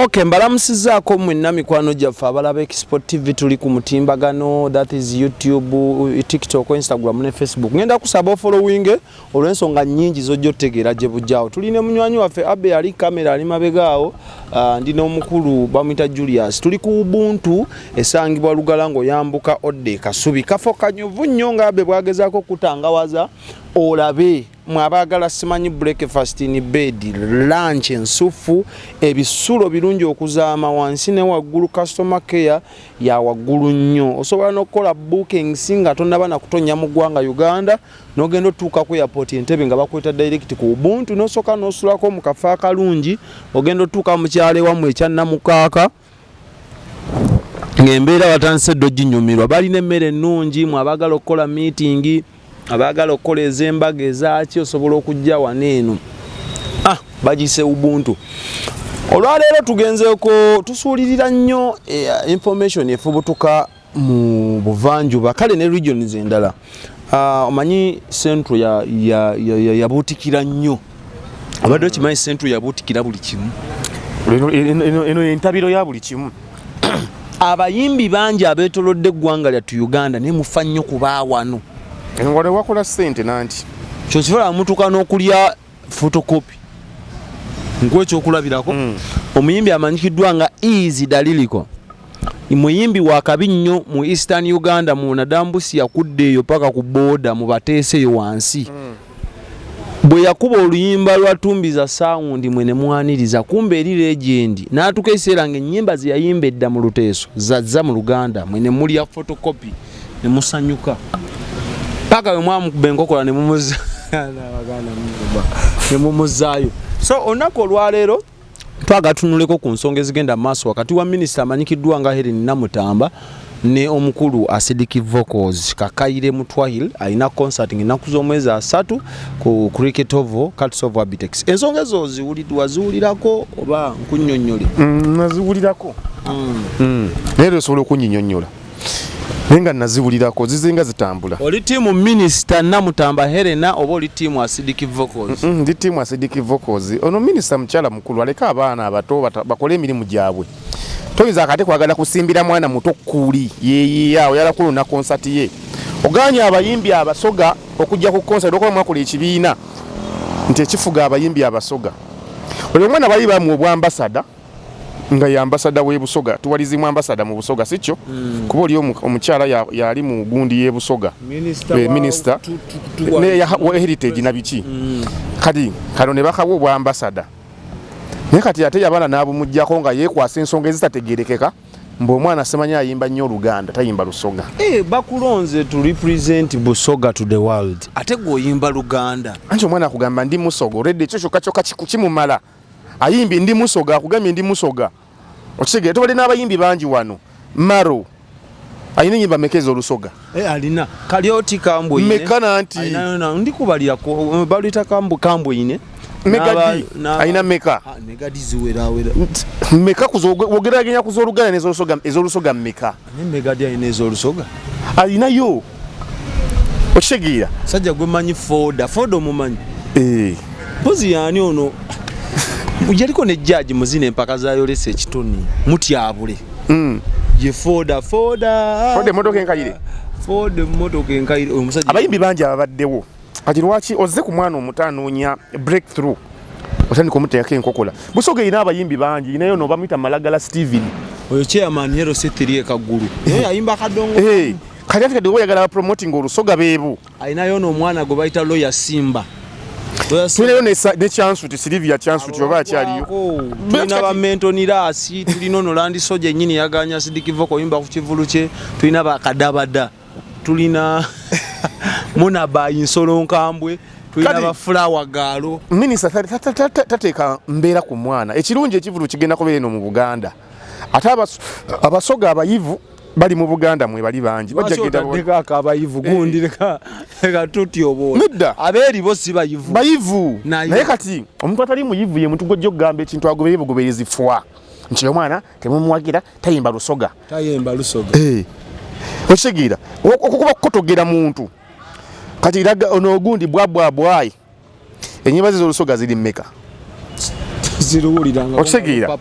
Okay, mbalamusizaako mwenna mikwano gyaffe abalaba Export TV tuli ku mutimbagano, that is YouTube, TikTok, Instagram ne Facebook. Ngenda kusaba following olw'ensonga nnyingi zojja otegeera gye bujjawo. Tuline munywanyi waffe Abe ali kamera ali mabegaawo, ndina omukulu bamuyita Julius. Tuli ku Ubuntu esangibwa Lugalango yambuka Odde Kasubi. Kafo kanyuvu nnyo nga Abe bwagezaako kutangawaza olabe mwabagala simanyi breakfast in bed, lunch ensufu, ebisulo birungi okuzaama wansi ne waggulu, customer care ya waggulu nnyo. Osobola n'okukola booking singa tonnaba na kutonya mu ggwanga Uganda n'ogenda otuuka ku airport Entebbe nga bakweta direct ku Ubuntu n'osooka n'osulako mu kafo akalungi ogenda otuuka mu kyalo ewamu ekya Namukaaka ng'embeera watandise ddo ginyumirwa. Balina emmere ennungi, mwabagala okukola meeting, abagala okukola ez'embaga ezaki osobola okujja wano eno. Bagise Ubuntu. Olwaleero tugenzeeko tusuulirira nnyo information efubutuka mu buvanjuba kale ne regions endala. Omanyi Central yabuutikira nnyo. Abadde okimanyi Central yabuutikira buli kimu. Eno entabiro ya buli kimu. Abayimbi bangi abeetolodde eggwanga lyattu Uganda ne mufa nnyo kuba wano. Ngone wakola sente nanti. Kyo kisobola mutuuka n'okulya photocopy. Nkwe ekyokulabirako. Omuyimbi amanyikiddwa nga Easy Daliliko. Muyimbi wakabi nnyo mu Eastern Uganda mu Nadambusi yakudde eyo paka ku boda mu bateeseyo wansi. Bwe yakuba oluyimba lwa Tumbiza sound mwene mwaniriza kumbe eri legend n'atuka ekiseera ng'ennyimba ze yayimba edda mu Luteeso zazza mu Luganda mwene muli ya photocopy ne musanyuka. Paka we mwamukuba enkokola ne mumuza n'abaganda ne mumuzaayo. So onako olwaleero twagatunuleko ku nsonga ezigenda maaso wakati wa minisita amanyikiddwa nga Helen Namutamba ne omukulu Acidic Vocals Kakaire Mutwahil alina concert ennaku z'omwezi 3 ku Cricket Oval Cats of Abitex. Ensonga ezo waziwulirako oba nkunnyonnyole? Naziwulirako. Leero osobola okunnyonnyola. Nenga naziwulirako zizinga zitambula. Oli timu Minister Namutamba Helena oba oli timu Acidic Vocals? Ndi timu Acidic Vocals. Ono Minister mchala mukulu aleka abaana abato bakole emirimu gyabwe. Toyinza akate kwagala kusimbira mwana muto kuli yeye yala kulo na concert ye. Oganya abayimbi abasoga okujja ku concert okola mwakola ekibiina. Nti ekifuga abayimbi abasoga. Oli mwana bali ba mu ambassador nga ya ambassador we Busoga tuwalizimu ambassador mu Busoga sicho kuba oli omukyala yali mu gundi ye Busoga minister ne ya heritage na biki kati kano ne bakawo bwa ambassador ne kati ate yabana nabo mujjako nga yekwasa ensonga ezitategerekeka mbo omwana semanya ayimba nnyo Luganda tayimba Lusoga. Bakulonze to represent Busoga to the world ate goyimba Luganda anjo omwana akugamba ndi Musoga already ekyo kyokka kimumala ayimbi ndi Musoga akugambye ndi Musoga. Okigere tobali n'abayimbi bangi wano. Maro ayina nyimba mekeza Olusoga. Alina Kalioti Kambo ine. Mekana anti. Ayina ndikubalira ko balita Kambo ine. Megadi ayina meka. Megadi ziwera. Meka kuzogeraganya kuzolugana ez'Olusoga meka. Ne Megadi ayina ez'Olusoga. Ayina yo. Okigere. Sajja gwe manyi Foda mumanyi. Pozi yani ono. Ujaliko ne judge muzine empaka zayo lese ekitoni mutyabule. Ye Foda motoka enkayire. Foda motoka enkayire omusajja. Abayimbi bangi abaddewo. Kati lwaki ozze ku mwana omutanonya breakthrough. Otani ko muteyako enkokola. Busoga ina abayimbi bangi inayo no bamita Malagala Steven. Oyo chairman Hero Setiri Kaguru. Ayimba kadongo. Kati ate kadi oyagala promoting Olusoga beebu. Ayinayo no mwana go bayita Lawyer Simba. Tulinayo ne chance to Silvia chance to oba kyaliyo. Tulina ba mentonirasi, tulina no Landi Soja nyini yaganya Acidic Vocal yimba ku kivulu kye, tulina ba Kadabada. Tulina Muna ba Insolo Nkambwe, tulina ba Flower Galo. Minister tateka mbeera ku mwana. Ekirungi ekivulu kigenda kubeera no mu Buganda. Ate abasoga abayivu bali mu Buganda mwe bali bangi bajjagenda beka akabayivu gundi leka tuti obo aberi bosi bayivu naye kati omuntu atali muyivu ye muntu gojjo gamba ekintu agobeye bugoberezi fwa nchilo mwana temumuwagira tayimba Lusoga okigira okukuba kotogera muntu kati iraga ono gundi bwabwayi enyimba zo Lusoga ziri mmeka siruwuliranga okisegeera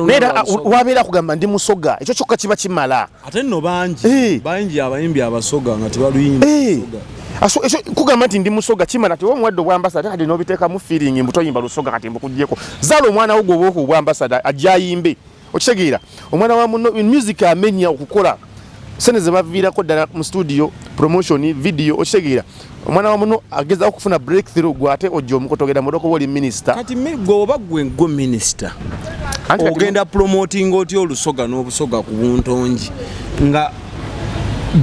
nera wabeera kugamba ndi musoga ekyo kyokka kiba kimala ate nno bangi abayimbi abasoga nga tebaluyimba ekyo kugamba nti ndi musoga kimala ti omuwadde obwambasada kati n'obiteekamu feeling mbutoyimba lusoga kati mbukugyeko zaala omwana wo gwobaoku obwambasada ajja ayimbe okitegeera omwana wa muno music amenya okukola sene ze baviirako ddala mu studio promotion video okitegeera omwana wa muno ageza okufuna breakthrough gwate ojja omukotogera mudoko wali minister kati gwoba gwe minister ogenda promoting oti olusoga n'obusoga ku buntongi nga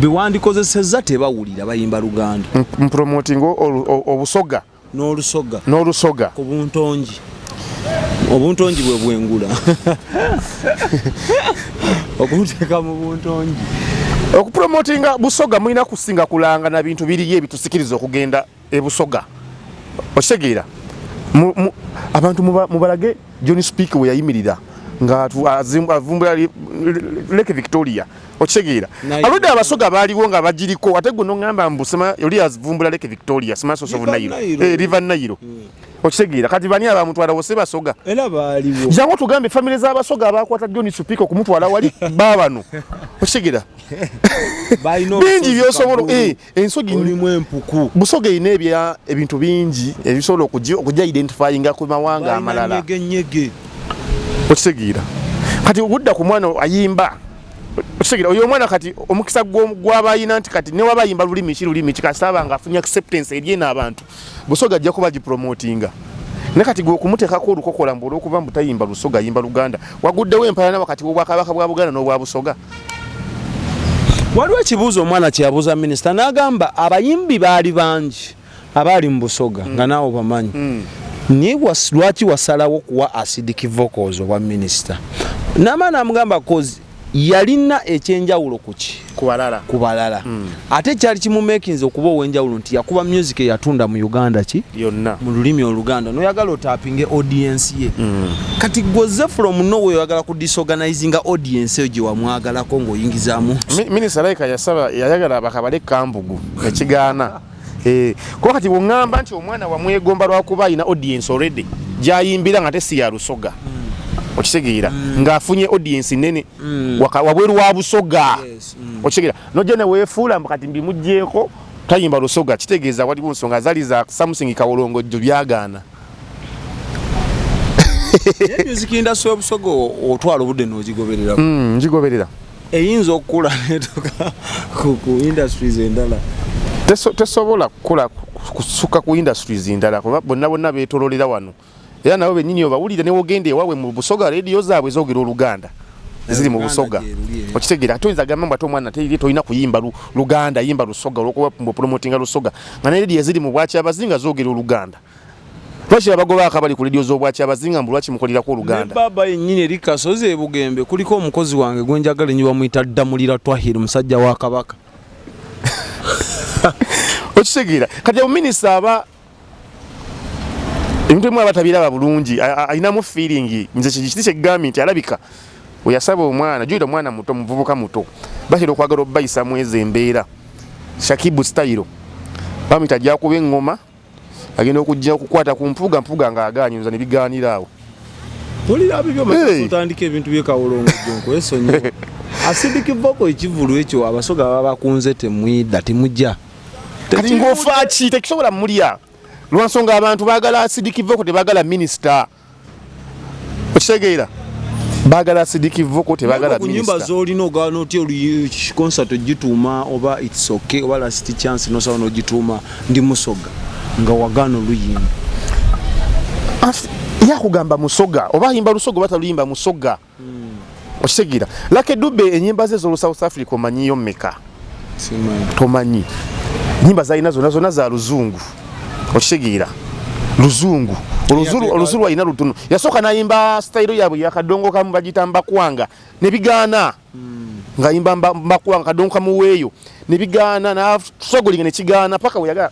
bewandikozesezza tebawulira bayimba Luganda promoting obusoga n'olusoga ku buntongi obuntongi bwe bwengula okuteeka mu buntongi okupromotinga busoga mulina kusinga kulanga na bintu biriyo ebitusikiriza okugenda ebusoga okitegeera abantu mubalage John Speak we yayimirira nga avumbula Lake Victoria okitegeera aludde abasoga baaliwo nga bagiriko ate guno ngamba mbusema yoli avumbula Lake Victoria sima source of Nile River Nile okitegeera kati bani abamutwala wose basoga era baaliwo jangu tugambe family z'abasoga abakwata John Speak okumutwala wali babano okitegeera bingi byosobola ensogi mulimu empuku busoga ine ebintu bingi ebisobola okujja identifyinga ku mawanga amalala okitegeera kati ogudda ku mwana ayimba okitegeera oyo omwana kati omukisa gw'abayina nti kati ne wabayimba lulimi kikasaba nga afunye acceptance eri n'abantu busoga ajja kuba gipromotinga ne kati gwe okumuteekako olukokola mbu olw'okuba mbutayimba lusoga ayimba Luganda waguddewo empalana wakati w'obwakabaka bwa Buganda n'obwa busoga. Waliwo ekibuuzo omwana kyabuuza minisita n'agamba abayimbi baali bangi abaali mu busoga nga naawe bamanyi naye lwaki wasalawo kuwa acidic vocals obwa minisita n'amaana amugamba kozi yalina ekyenjawulo ku balala ate kyali kimumekinze okuba ow'enjawulo nti yakuba music eyatunda mu Uganda yonna mu lulimi Oluganda noyagala otaapinge audience ye kati gwoze from nowhere oyagala ku disorganizinga audience eyo gye wamwagalako ng'oyingizaamu minisita Laika yayagala bakabale Kambugu ekigaana kuba kati bw'ŋŋamba nti omwana wamwegomba lwakuba alina audience already gy'ayimbira nga tesi ya lusoga okitegeera ng'afunye audience nene wabweru wa busoga okitegeera nojja ne weefuula mbu kati mbimuggyeko tayimba lusoga kitegeeza waliwo nsonga zaali za Samsung Kawolongojjo byagaana music industry y'obusoga otwala obudde n'ogigoberera ngigoberera eyinza okukula netoka ku industries endala tesobola kukula kusuka ku industries endala kuba bonna beetololera wano era nabo bennyini obawulira ne wogenda ewaabwe mu busoga radio zaabwe zoogera Oluganda ziri mu busoga okitegeera ate oyinza gamba ate omwana tolina kuyimba Luganda yimba lusoga olwokuba promotinga lusoga nga ne radio ziri mu Bwakyabazinga zoogera Oluganda lwaki abagoba akabali ku radio z'Obwakyabazinga mbu lwaki mukolirako Oluganda baba yennyini eri Kasozi e Bugembe kuliko omukozi wange gwe njagala ennyo bamuyita Ddamulira Twahir musajja wa Kabaka okitegeera kati omuminisita aba ebintu emu abatabiraba bulungi alinamu feeling nze kiti kyegambye nti alabika oyasaba omwana juyita omwana muto muvubuka muto batera okwagala obbayisa mwezi embeera Shakibu style bamuyita gyakuba eŋŋoma agenda okujja okukwata ku mpuga ng'agaanyuza ne bigaanira awo tulira bibyo matandika ebintu byekawolongo esonyiwa acidic vocal ekivulu ekyo abasoga baba bakunze temwidda temujja kati ng'ofaaki tekisobola mulya lwansonga abantu baagala acidic vocal tebaagala minisita okitegeera baagala acidic vocal tebaagala minisita kunyimba z'olina ogaana oti concert ogituuma oba it's okay oba last chance nosawa n'ogituuma ndi musoga nga wagaana oluyimba yakugamba musoga oba ayimba lusoga oba taluyimba musoga okitegeera Lucky Dube enyimba ze z'olu South Africa omanyiyo mmeka tomanyi nyimba zalina zonna za luzungu okitegeera luzungu oluzulu alina lutono yasooka nayimba style yaabwe yakadongo kamu bagita Mbakwanga ne bigaana nga yimba Mbakwanga kadongo kamuweeyo ne bigaana nasogolinga ne kigaana paka we yagala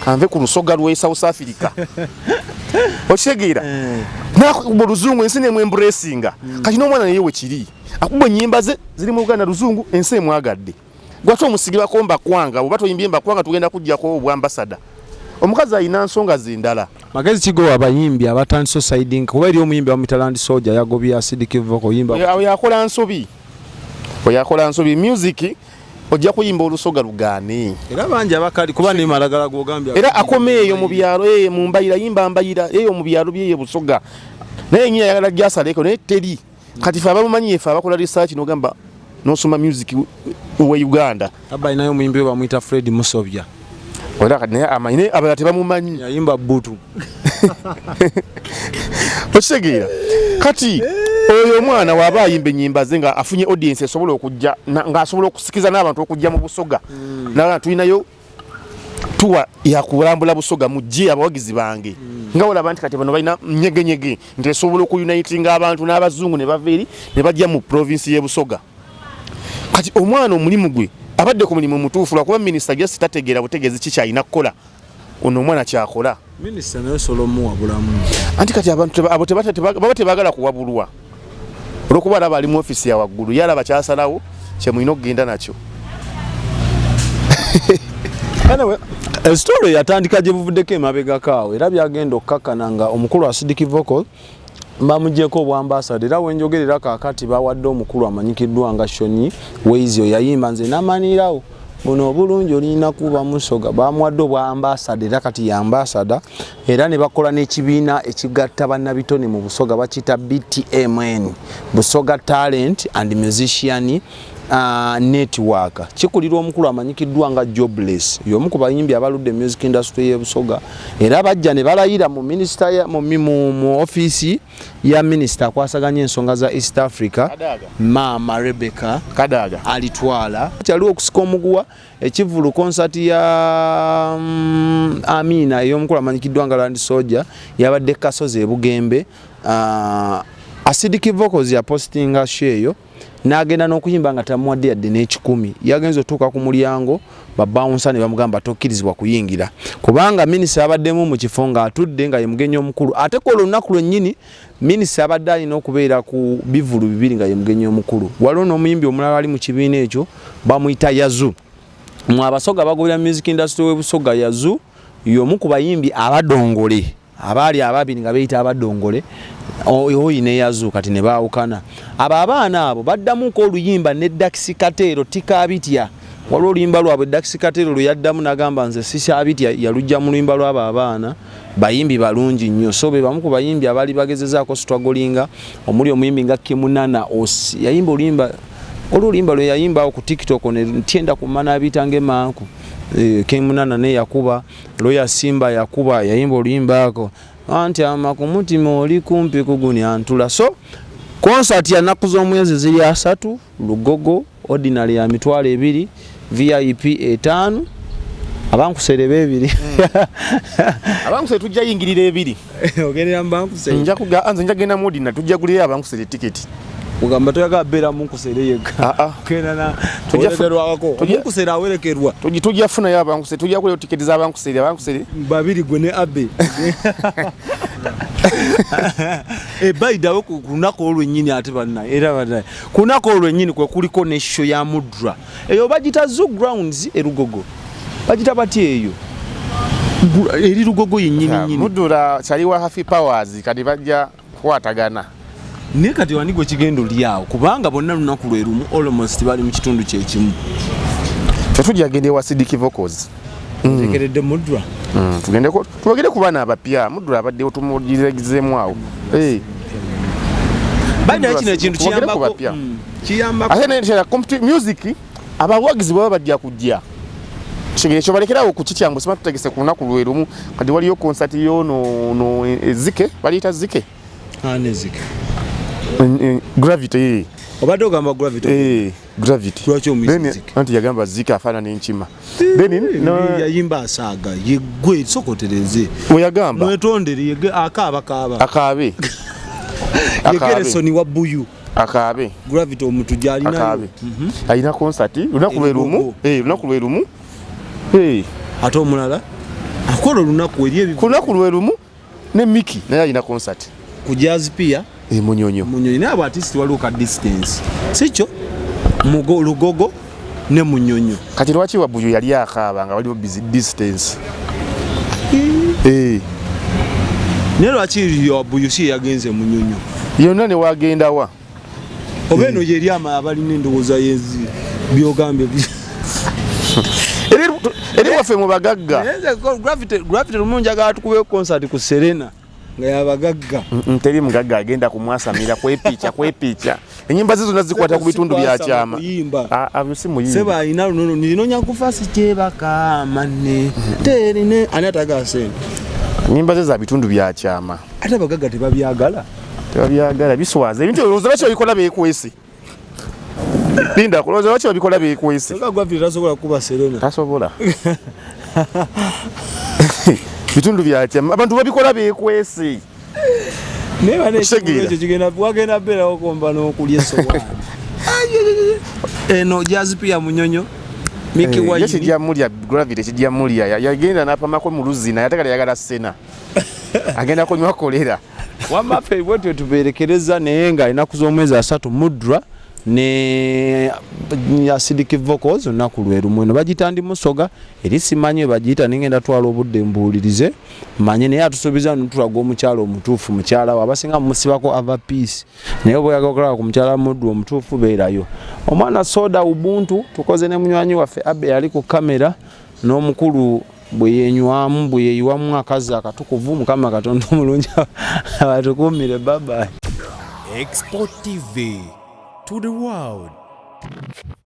kanve ku lusoga lwe South Africa okitegeera nakuba oluzungu ensi nemu embracinga kati n'omwana naye we kiri akuba ennyimba ze ziri mu Uganda luzungu ensi emwagadde gwate omusigibako Mbakwanga oba toyimbye Mbakwanga tugenda kujjako obwambasada omukazi alina nsonga z'endala magezi kigo abayimbi abatandise siding kuba eri omuyimbi wa Talent Soldier yagobya acidic vocal yimba yakola nsobi music ojja kuyimba olusoga lugaane era bangi abakali kuba ne malagala gogambya era akomeeyo mu byalo mu mbayira yimba mbayira eyo mu byalo bye busoga naye nyiya yagala gyasaleko naye teri kati fe abamumanyi efe abakola research n'ogamba n'osoma music we Uganda aba inayo omuyimbi we bamuyita Fred Musobya ola kati naye amanyine abala tebamumanyi yayimba butu okitegeera kati oyo omwana waba ayimba ennyimba ze nga afunye audience esobola okujja ng'asobola okusikiza n'abantu okujja mu busoga naye tulinayo tuwa yakulambula busoga mujje abawagizi bange nga olaba nti kati bano balina nyegenyege nti esobola okuyunitinga abantu n'abazungu ne bava eri ne bajja mu provinsi y'e Busoga kati omwana omulimu gwe abadde ku mulimu mutuufu lwakuba minisita gyesi tategeera butegeezi kikyalina kukola ono omwana kyakola minisita naye Solomu wabulamu anti kati abantu abo baba tebaagala kuwabulwa olwokuba alaba ali mu ofisi ya waggulu ye alaba kyasalawo kyemulina okugenda nakyo anyway story yatandika gye buvuddeko emabegakaawo era byagenda okukakkana nga omukulu acidic vocal bamuggyeko obwambasada era wenjogerera kaakati bawadde omukulu amanyikiddwa nga Shonyi Weizio yayimba nze namanirawo buno obulungi olina kuba musoga bamuwadde obwambasada era kati yambasada era ne bakola n'ekibiina ekigatta bannabitone mu busoga bakiyita BTMN Busoga Talent and Musician network kikulirwa omukulu amanyikiddwa nga Jobless y'omu ku bayimbi abaludde music industry y'e Busoga era bajja ne balayira mu minister ya mu office ya minister akwasaganya ensonga za East Africa Mama Rebecca Kadaga alitwala kyali okusika omuguwa ekivulu concert ya Amina y'omukulu amanyikiddwa nga Land Soldier yabadde Kasozi e Bugembe acidic vocals ya postinga sheyo nagenda n'okuyimba nga tamuwadde yadde n'ekikumi yagenze otuuka ku mulyango babawunsa ne bamugamba tokkirizibwa kuyingira kubanga minisita abaddemu mu kifo nga atudde nga ye mugenyi omukulu ate ko olunaku lwennyini minisita abadde alina okubeera ku bivulu bibiri nga ye mugenyi omukulu waliwo n'omuyimbi omulala ali mu kibiina ekyo bamuyita Yazu mu abasoga bagobera music industry we Busoga Yazu y'omu ku bayimbi abadongole abaali ababiri nga beyita abadongole oyo ne Yazu kati ne baawukana abo abaana abo baddamu ko oluyimba ne Dax Katero tikabitya waliwo oluyimba lwabwe Dax Katero lwe yaddamu nagamba nze sikyabitya yalujja mu luyimba lw'abo abaana bayimbi balungi nnyo so be bamu ku bayimbi abaali bagezezaako strugglinga omuli omuyimbi nga Kimunana Osi yayimba oluyimba lwe yayimbawo ku TikTok ne ntyenda kumana abitange manku Kimunana ne yakuba Loya Simba yakuba yayimba oluyimba ako anti amakumutima oli kumpi kuguni antula so concert ya naku z'omwezi ziri 3 Lugogo ordinary ya mitwalo 2 VIP 5 abankusere bebiri abankusere tujja yingirira 2 ogerera mbankusere nja kuga anze nja genda mudi na tujja gulira abankusere ticket ugamba toyaga bera munkusere yeka kenana tujaferwako munkusere awerekerwa tujja funa ya abankusere tujja kule ticket za abankusere babiri gwe ne abe bayidawo kunako olwennyini ate banna era banna kunako olwennyini kwe kuliko ne show ya Mudra eyo bagita Zoo Grounds erugogo bagita bati eyo eri Lugogo yennyini Mudra chaliwa Happy Powers kadi bajja kwatagana ne kati wanigwe kigendo lyawo kubanga bonna lunaku lwe lumu almost bali mu kitundu kye kimu tujja gende wa Acidic Vocals tekeredde Mudra tugende ku baana abapya Mudra abadde otumugiragizemu awo bajja kino ekintu kiyambako ate ne music abawagizi baba bajja kujja ekyo balekerawo ku kityango sima tutegese ku lunaku lwe lumu kadi waliyo concert no Zike baliyita Zike Zike Gravity obadde ogamba Gravity Gravity lwaki omuziki anti yagamba Zika afaana n'enkima yayimba asaaga yeggwe sokotereze oyagamba mwetondere akaabe yegeresoni wa Buyu akaabe Gravity omuntu gyalinayo alina concert lunaku lwe lumu ate omulala akola olunaku eri lunaku lwe lumu ne Miki naye alina concert ku Jazz Pia Munyonyo n'abo artist waliwo ka distance sikyo Lugogo ne Munyonyo kati lwaki Wabuyu yali akaaba nga waliwo busy distance naye lwaki Buyusi yagenze Munyonyo yonna ne wagenda wa oba eno yeri abalina endowooza yezi byogambye eri waffe mu bagagga Gravity lumungi agala tukube concert ku Serena nga yabagagga teri mugagga agenda kumwasamira kwepiica enyimba ze zonna zikwata ku bitundu bya kyama si muyimba seba alina lunono ninonya kufasi kyebakamane terine ani atagaasente enyimba ze za bitundu bya kyama ate abagagga tebabyagala biswaza ebintu olowooza lwaki babikola beekwese linda kulowooza lwaki babikola beekwese tasobola kuba Serena tasobola bitundu bya kyama abantu babikola beekwese wagenda beerawo komba n'okulya essowaani eno jazipia Munyonyo Miki Wayini kijja mulya Gravity kijja mulya yagenda n'apamako mu luzina yategala yagala Sena agenda kunywa kolera wamaffe bwetyo tuberekereza naye nga ennaku z'omwezi 3 Mudra ne acidic vocals naku lwe lumu eno bagitandi musoga eri simanyi bagiyita ningenda twala obudde mbuulirize manye naye atusuubiza nutulaga omukyala omutuufu mukyala we abasinga musibako ava peace naye bweyagala okulaba ku mukyala Muddu omutuufu beerayo omwana Soda Ubuntu tukoze ne munywanyi waffe Abe yali ku kamera n'omukulu bwe yeyiwamu akazi akatukuvu Mukama Katonda omulungi abatukuumire bye. Export TV to the world.